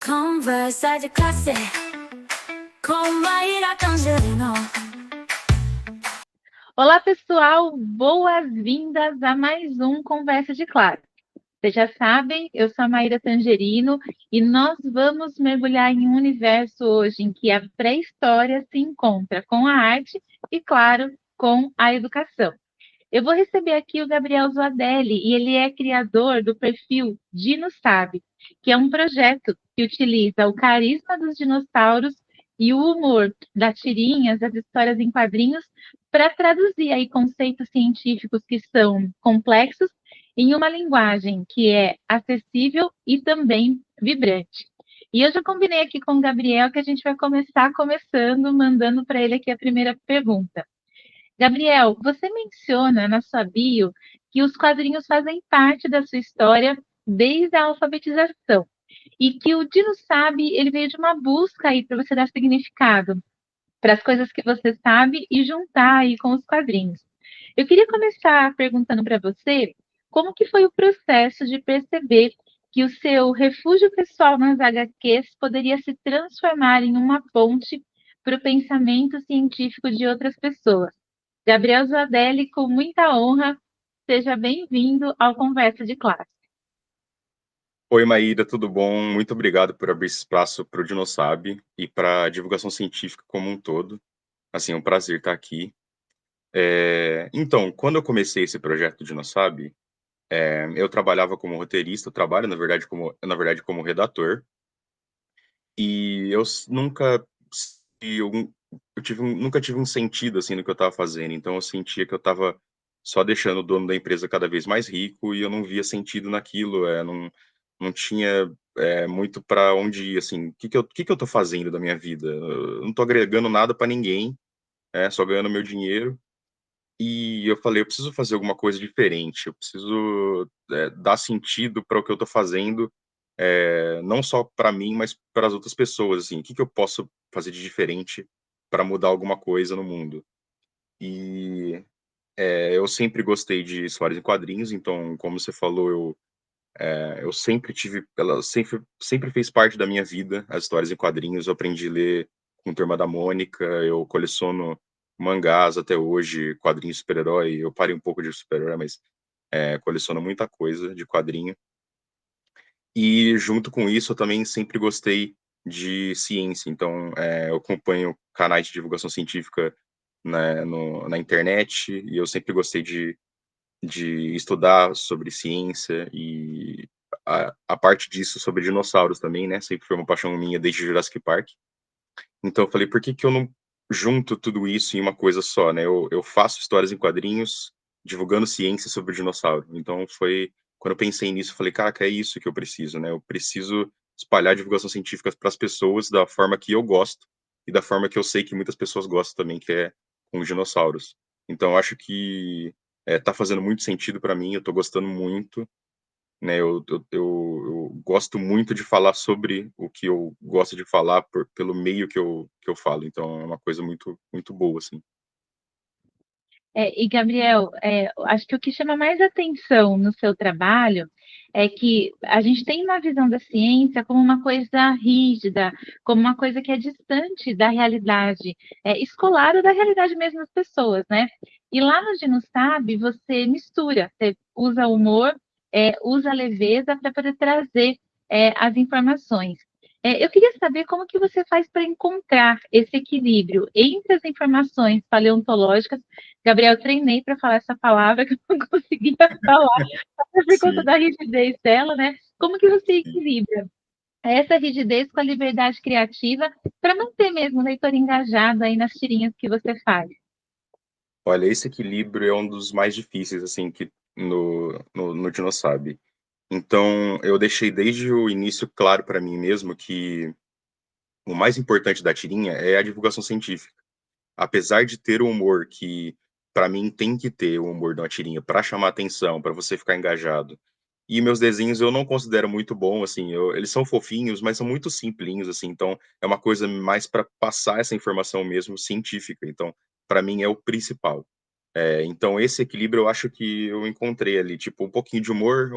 Conversa de classe com Maíra Tangerino. Olá, pessoal! Boas-vindas a mais um Conversa de Classe. Vocês já sabem, eu sou a Maíra Tangerino e nós vamos mergulhar em um universo hoje em que a pré-história se encontra com a arte e, claro, com a educação. Eu vou receber aqui o Gabriel Zuadelli e ele é criador do perfil DinoSabe, que é um projeto que utiliza o carisma dos dinossauros e o humor das tirinhas, das histórias em quadrinhos, para traduzir aí conceitos científicos que são complexos em uma linguagem que é acessível e também vibrante. E eu já combinei aqui com o Gabriel que a gente vai começar mandando para ele aqui a primeira pergunta. Gabriel, você menciona na sua bio que os quadrinhos fazem parte da sua história desde a alfabetização e que o Dino Sabe, ele veio de uma busca aí para você dar significado para as coisas que você sabe e juntar aí com os quadrinhos. Eu queria começar perguntando para você como que foi o processo de perceber que o seu refúgio pessoal nas HQs poderia se transformar em uma ponte para o pensamento científico de outras pessoas. Gabriel Zuadelli, com muita honra, seja bem-vindo ao Conversa de Classe. Oi, Maíra, tudo bom? Muito obrigado por abrir esse espaço para o DinoSabe e para a divulgação científica como um todo. Assim, é um prazer estar aqui. Então, quando eu comecei esse projeto do DinoSabe, eu trabalhava como roteirista, eu trabalho, na verdade, como redator, e nunca, eu, nunca tive um sentido, assim, no que eu estava fazendo, então eu sentia que eu estava só deixando o dono da empresa cada vez mais rico e eu não via sentido naquilo, não tinha muito para onde ir, assim, o que que eu tô fazendo da minha vida? Eu não tô agregando nada para ninguém, só ganhando meu dinheiro. E eu falei, eu preciso fazer alguma coisa diferente, eu preciso dar sentido para o que eu tô fazendo, não só para mim, mas para as outras pessoas, assim, o que que eu posso fazer de diferente para mudar alguma coisa no mundo? E eu sempre gostei de histórias em quadrinhos, então, como você falou, eu sempre tive, ela sempre fez parte da minha vida, as histórias em quadrinhos. Eu aprendi a ler com Turma da Mônica, eu coleciono mangás até hoje, quadrinhos de super-herói. Eu parei um pouco de super-herói, mas coleciono muita coisa de quadrinho. E junto com isso, eu também sempre gostei de ciência. Então, eu acompanho canais de divulgação científica na internet, e eu sempre gostei de estudar sobre ciência e a parte disso sobre dinossauros também, né? Sempre foi uma paixão minha desde Jurassic Park. Então eu falei, por que que eu não junto tudo isso em uma coisa só, né? Eu faço histórias em quadrinhos divulgando ciência sobre o dinossauro. Então foi quando eu pensei nisso, eu falei, caraca, é isso que eu preciso, né? Eu preciso espalhar divulgação científica para as pessoas da forma que eu gosto e da forma que eu sei que muitas pessoas gostam também, que é com os dinossauros. Então eu acho que tá fazendo muito sentido para mim, eu tô gostando muito, né? Eu gosto muito de falar sobre o que eu gosto de falar pelo meio que eu falo, então é uma coisa muito, muito boa, assim. E, Gabriel, acho que o que chama mais atenção no seu trabalho é que a gente tem uma visão da ciência como uma coisa rígida, como uma coisa que é distante da realidade escolar ou da realidade mesmo das pessoas, né? E lá no DinoSabe, você mistura, você usa humor, usa leveza para poder trazer as informações. Eu queria saber como que você faz para encontrar esse equilíbrio entre as informações paleontológicas. Gabriel, treinei para falar essa palavra que eu não conseguia falar, até por conta Sim, da rigidez dela, né? Como que você sim. equilibra essa rigidez com a liberdade criativa para manter mesmo o leitor engajado aí nas tirinhas que você faz? Olha, esse equilíbrio é um dos mais difíceis, assim, que no DinoSabe. Então, eu deixei desde o início claro para mim mesmo que o mais importante da tirinha é a divulgação científica. Apesar de ter o humor que, para mim, tem que ter o humor de uma tirinha para chamar atenção, para você ficar engajado. E meus desenhos eu não considero muito bom, assim, eles são fofinhos, mas são muito simplinhos, assim, então é uma coisa mais para passar essa informação mesmo científica. Então, para mim é o principal. Então esse equilíbrio eu acho que eu encontrei ali, tipo, um pouquinho de humor,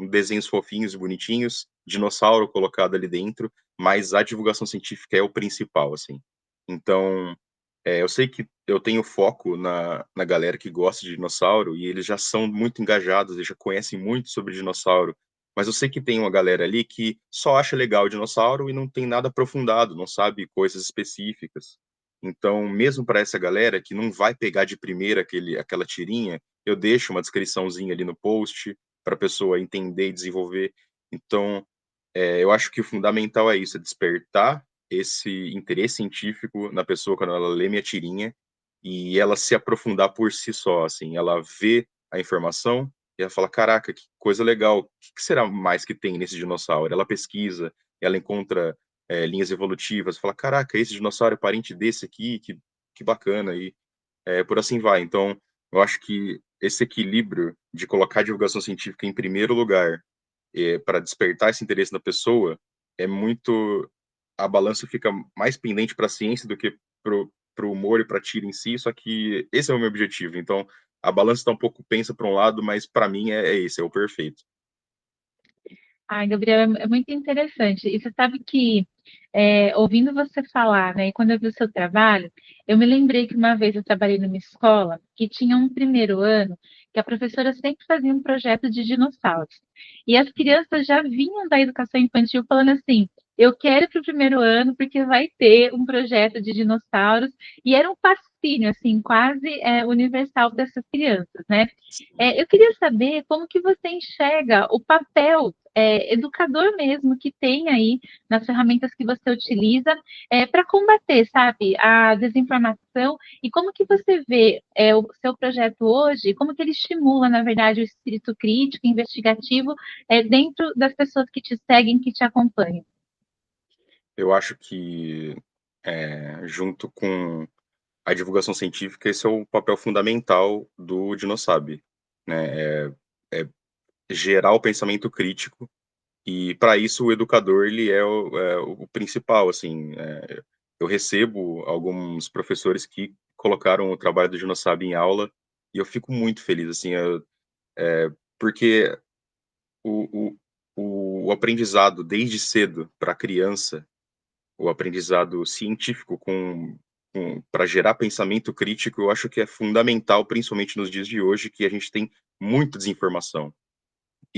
desenhos fofinhos e bonitinhos, dinossauro colocado ali dentro, mas a divulgação científica é o principal, assim. Então, eu sei que eu tenho foco na galera que gosta de dinossauro e eles já são muito engajados, eles já conhecem muito sobre dinossauro, mas eu sei que tem uma galera ali que só acha legal o dinossauro e não tem nada aprofundado, não sabe coisas específicas. Então, mesmo para essa galera que não vai pegar de primeira aquela tirinha, eu deixo uma descriçãozinha ali no post para a pessoa entender e desenvolver. Então, eu acho que o fundamental é isso, é despertar esse interesse científico na pessoa quando ela lê minha tirinha e ela se aprofundar por si só, assim, ela vê a informação e ela fala, caraca, que coisa legal, o que será mais que tem nesse dinossauro? Ela pesquisa, ela encontra linhas evolutivas, fala, caraca, esse dinossauro é parente desse aqui, que bacana, e por assim vai. Então, eu acho que esse equilíbrio de colocar a divulgação científica em primeiro lugar para despertar esse interesse na pessoa, é muito. A balança fica mais pendente para a ciência do que para o humor e para a tira em si, só que esse é o meu objetivo. Então, a balança está um pouco pensa para um lado, mas para mim é esse, é o perfeito. Ai, Gabriel, é muito interessante. E você sabe que, ouvindo você falar, né, e quando eu vi o seu trabalho, eu me lembrei que uma vez eu trabalhei numa escola que tinha um primeiro ano que a professora sempre fazia um projeto de dinossauros. E as crianças já vinham da educação infantil falando assim: eu quero para o primeiro ano porque vai ter um projeto de dinossauros. E era um fascínio, assim, quase universal dessas crianças, né? Eu queria saber como que você enxerga o papel educador mesmo que tem aí nas ferramentas que você utiliza para combater, sabe, a desinformação e como que você vê o seu projeto hoje, como que ele estimula, na verdade, o espírito crítico, investigativo dentro das pessoas que te seguem, que te acompanham. Eu acho que, junto com a divulgação científica, esse é o papel fundamental do Dinossab, né? É gerar o pensamento crítico. E para isso o educador ele é o principal, assim, eu recebo alguns professores que colocaram o trabalho do Dinossab em aula e eu fico muito feliz, assim, porque o, o aprendizado desde cedo para a criança, o aprendizado científico para gerar pensamento crítico, eu acho que é fundamental, principalmente nos dias de hoje, que a gente tem muita desinformação.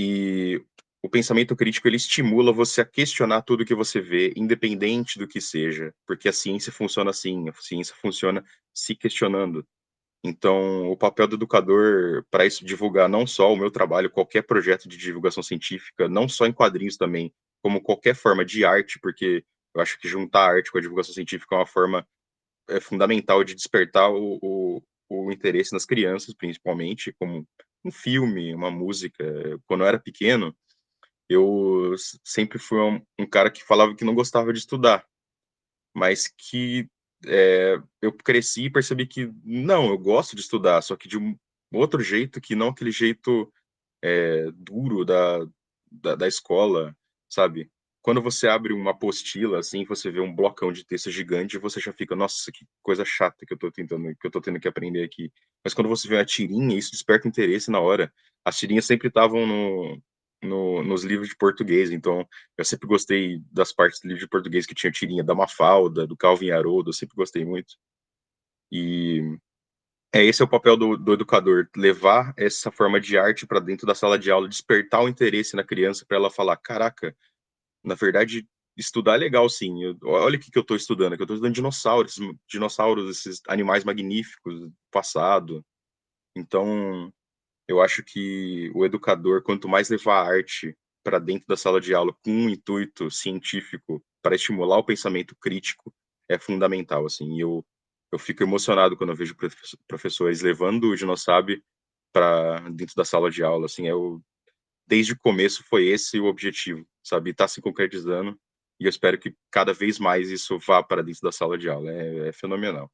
E o pensamento crítico, ele estimula você a questionar tudo que você vê, independente do que seja, porque a ciência funciona assim, a ciência funciona se questionando. Então, o papel do educador para isso divulgar não só o meu trabalho, qualquer projeto de divulgação científica, não só em quadrinhos também, como qualquer forma de arte, porque eu acho que juntar a arte com a divulgação científica é uma forma fundamental de despertar o interesse nas crianças, principalmente, como um filme, uma música. Quando eu era pequeno, eu sempre fui um cara que falava que não gostava de estudar, mas que eu cresci e percebi que não, eu gosto de estudar, só que de um outro jeito, que não aquele jeito duro da escola, sabe? Quando você abre uma apostila, assim, você vê um blocão de texto gigante, você já fica, nossa, que coisa chata que eu tô tendo que aprender aqui. Mas quando você vê a tirinha, isso desperta interesse na hora. As tirinhas sempre estavam nos livros de português, então eu sempre gostei das partes do livro de português que tinha tirinha da Mafalda, do Calvin Haroldo, eu sempre gostei muito. E esse é o papel do educador, levar essa forma de arte para dentro da sala de aula, despertar o interesse na criança para ela falar, caraca, na verdade, estudar é legal, sim. Olha o que eu estou estudando, que eu estou estudando dinossauros, esses animais magníficos do passado. Então, eu acho que o educador, quanto mais levar a arte para dentro da sala de aula com um intuito científico para estimular o pensamento crítico, é fundamental, assim. E eu fico emocionado quando eu vejo professores levando o Dinossab para dentro da sala de aula, assim, desde o começo foi esse o objetivo, sabe? Está se concretizando e eu espero que cada vez mais isso vá para dentro da sala de aula. É fenomenal.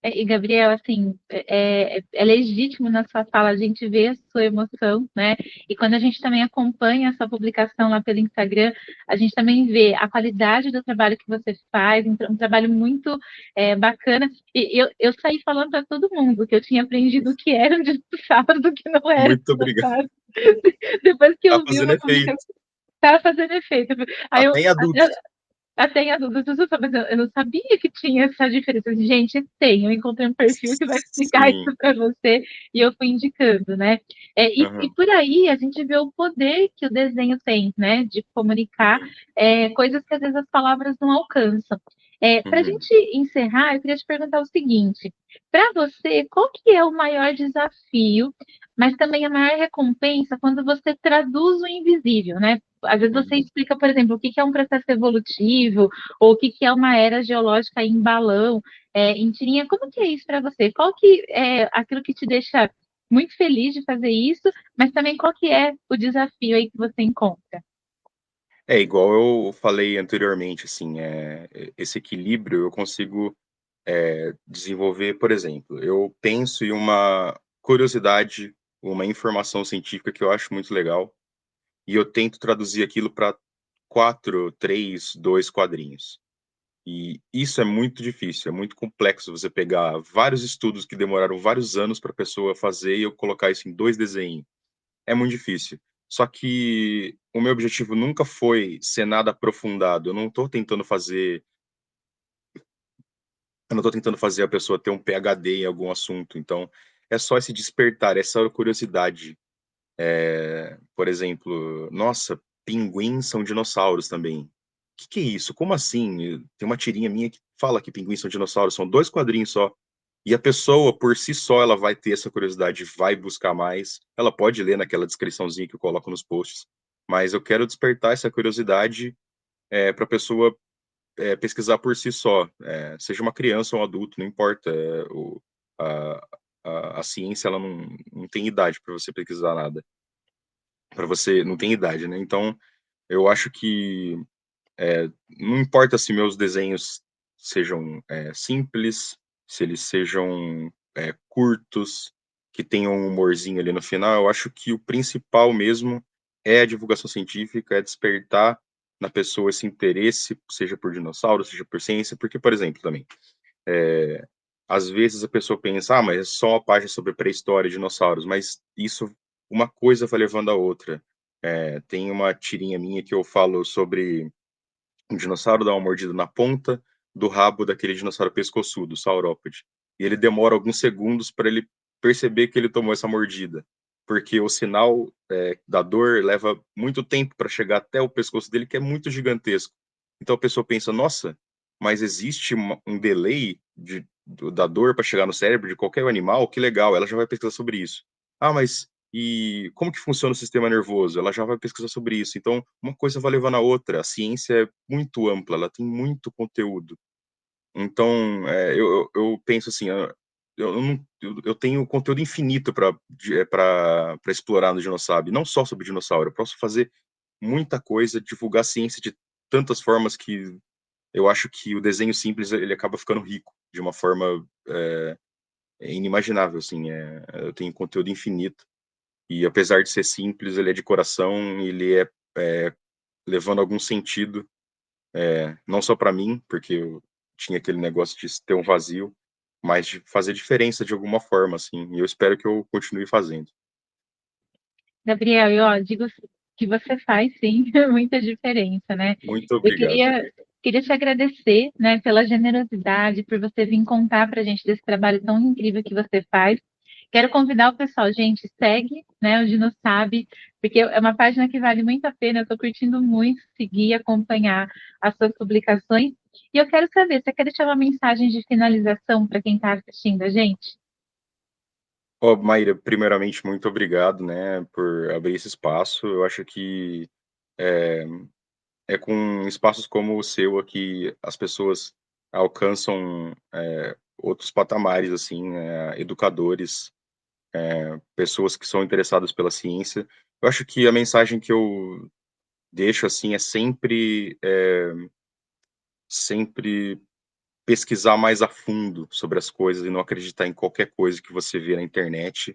E, Gabriel, assim, é legítimo na sua fala a gente ver a sua emoção, né? E quando a gente também acompanha a sua publicação lá pelo Instagram, a gente também vê a qualidade do trabalho que você faz, um trabalho muito bacana. E eu saí falando para todo mundo que eu tinha aprendido o que era um dinossauro do que não era um Muito obrigado. dinossauro. Depois que Tá eu vi fazendo uma efeito, publicação, estava fazendo efeito. Aí eu, até em adultos. até em adultos, mas eu não sabia que tinha essa diferença. Gente, tem, eu encontrei um perfil que vai explicar Sim. isso para você e eu fui indicando, né? E Aham. por aí a gente vê o poder que o desenho tem, né? De comunicar Sim. coisas que às vezes as palavras não alcançam. Para a Uhum. gente encerrar, eu queria te perguntar o seguinte: para você, qual que é o maior desafio, mas também a maior recompensa quando você traduz o invisível, né? Às vezes você Uhum. explica, por exemplo, o que é um processo evolutivo, ou o que é uma era geológica em balão, em tirinha. Como que é isso para você? Qual que é aquilo que te deixa muito feliz de fazer isso, mas também qual que é o desafio aí que você encontra? É igual eu falei anteriormente, assim, esse equilíbrio eu consigo desenvolver, por exemplo, eu penso em uma curiosidade, uma informação científica que eu acho muito legal, e eu tento traduzir aquilo para 4, 3, 2 quadrinhos. E isso é muito difícil, é muito complexo você pegar vários estudos que demoraram vários anos para a pessoa fazer e eu colocar isso em 2 desenhos. É muito difícil. Só que o meu objetivo nunca foi ser nada aprofundado, eu não tô tentando fazer a pessoa ter um PhD em algum assunto, então é só esse despertar, essa curiosidade. Por exemplo, nossa, pinguins são dinossauros também. Que é isso? Como assim? Tem uma tirinha minha que fala que pinguins são dinossauros, são 2 quadrinhos só. E a pessoa, por si só, ela vai ter essa curiosidade, vai buscar mais. Ela pode ler naquela descriçãozinha que eu coloco nos posts, mas eu quero despertar essa curiosidade para a pessoa pesquisar por si só, seja uma criança ou um adulto, não importa. A, a ciência ela não tem idade para você pesquisar nada. Para você, não tem idade, né? Então, eu acho que não importa se meus desenhos sejam simples, se eles sejam curtos, que tenham um humorzinho ali no final, eu acho que o principal mesmo é a divulgação científica, é despertar na pessoa esse interesse, seja por dinossauro, seja por ciência, porque, por exemplo, também, às vezes a pessoa pensa, mas é só uma página sobre pré-história e dinossauros, mas isso, uma coisa vai levando a outra. Tem uma tirinha minha que eu falo sobre um dinossauro dá uma mordida na ponta do rabo daquele dinossauro pescoçudo, saurópode. E ele demora alguns segundos para ele perceber que ele tomou essa mordida, porque o sinal da dor leva muito tempo para chegar até o pescoço dele, que é muito gigantesco. Então a pessoa pensa, nossa, mas existe um delay da dor para chegar no cérebro de qualquer animal? Que legal, ela já vai pesquisar sobre isso. Ah, mas e como que funciona o sistema nervoso? Ela já vai pesquisar sobre isso. Então, uma coisa vai levando a outra. A ciência é muito ampla, ela tem muito conteúdo. Então, eu penso assim, eu tenho conteúdo infinito para explorar no Dinossauro. Não só sobre dinossauro, eu posso fazer muita coisa, divulgar ciência de tantas formas que eu acho que o desenho simples ele acaba ficando rico de uma forma inimaginável. Assim, eu tenho conteúdo infinito. E apesar de ser simples, ele é de coração, ele é levando algum sentido, não só para mim, porque eu tinha aquele negócio de ter um vazio, mas de fazer diferença de alguma forma, assim, e eu espero que eu continue fazendo. Gabriel, eu digo que você faz sim muita diferença, né? Muito Eu obrigado. queria te agradecer, né, pela generosidade, por você vir contar para a gente desse trabalho tão incrível que você faz. Quero convidar o pessoal, gente, segue, né, o Dino Sabe, porque é uma página que vale muito a pena. Eu estou curtindo muito seguir e acompanhar as suas publicações. E eu quero saber, você quer deixar uma mensagem de finalização para quem está assistindo a gente? Ó, Maíra, primeiramente, muito obrigado, né, por abrir esse espaço. Eu acho que é, é com espaços como o seu aqui as pessoas alcançam outros patamares, assim, né, educadores, pessoas que são interessadas pela ciência. Eu acho que a mensagem que eu deixo, assim, é sempre pesquisar mais a fundo sobre as coisas e não acreditar em qualquer coisa que você vê na internet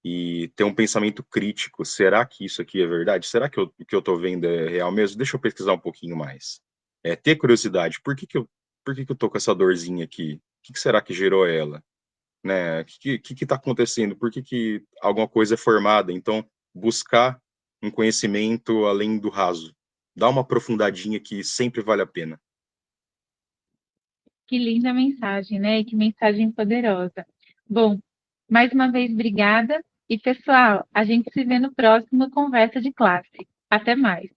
e ter um pensamento crítico. Será que isso aqui é verdade? Será que o que eu tô vendo é real mesmo? Deixa eu pesquisar um pouquinho mais. Ter curiosidade. Por que que eu tô com essa dorzinha aqui? O que que será que gerou ela? Né? O que tá acontecendo? Por que que alguma coisa é formada? Então, buscar um conhecimento além do raso. Dá uma aprofundadinha que sempre vale a pena. Que linda mensagem, né? Que mensagem poderosa. Bom, mais uma vez, obrigada. E, pessoal, a gente se vê no próximo Conversa de Classe. Até mais.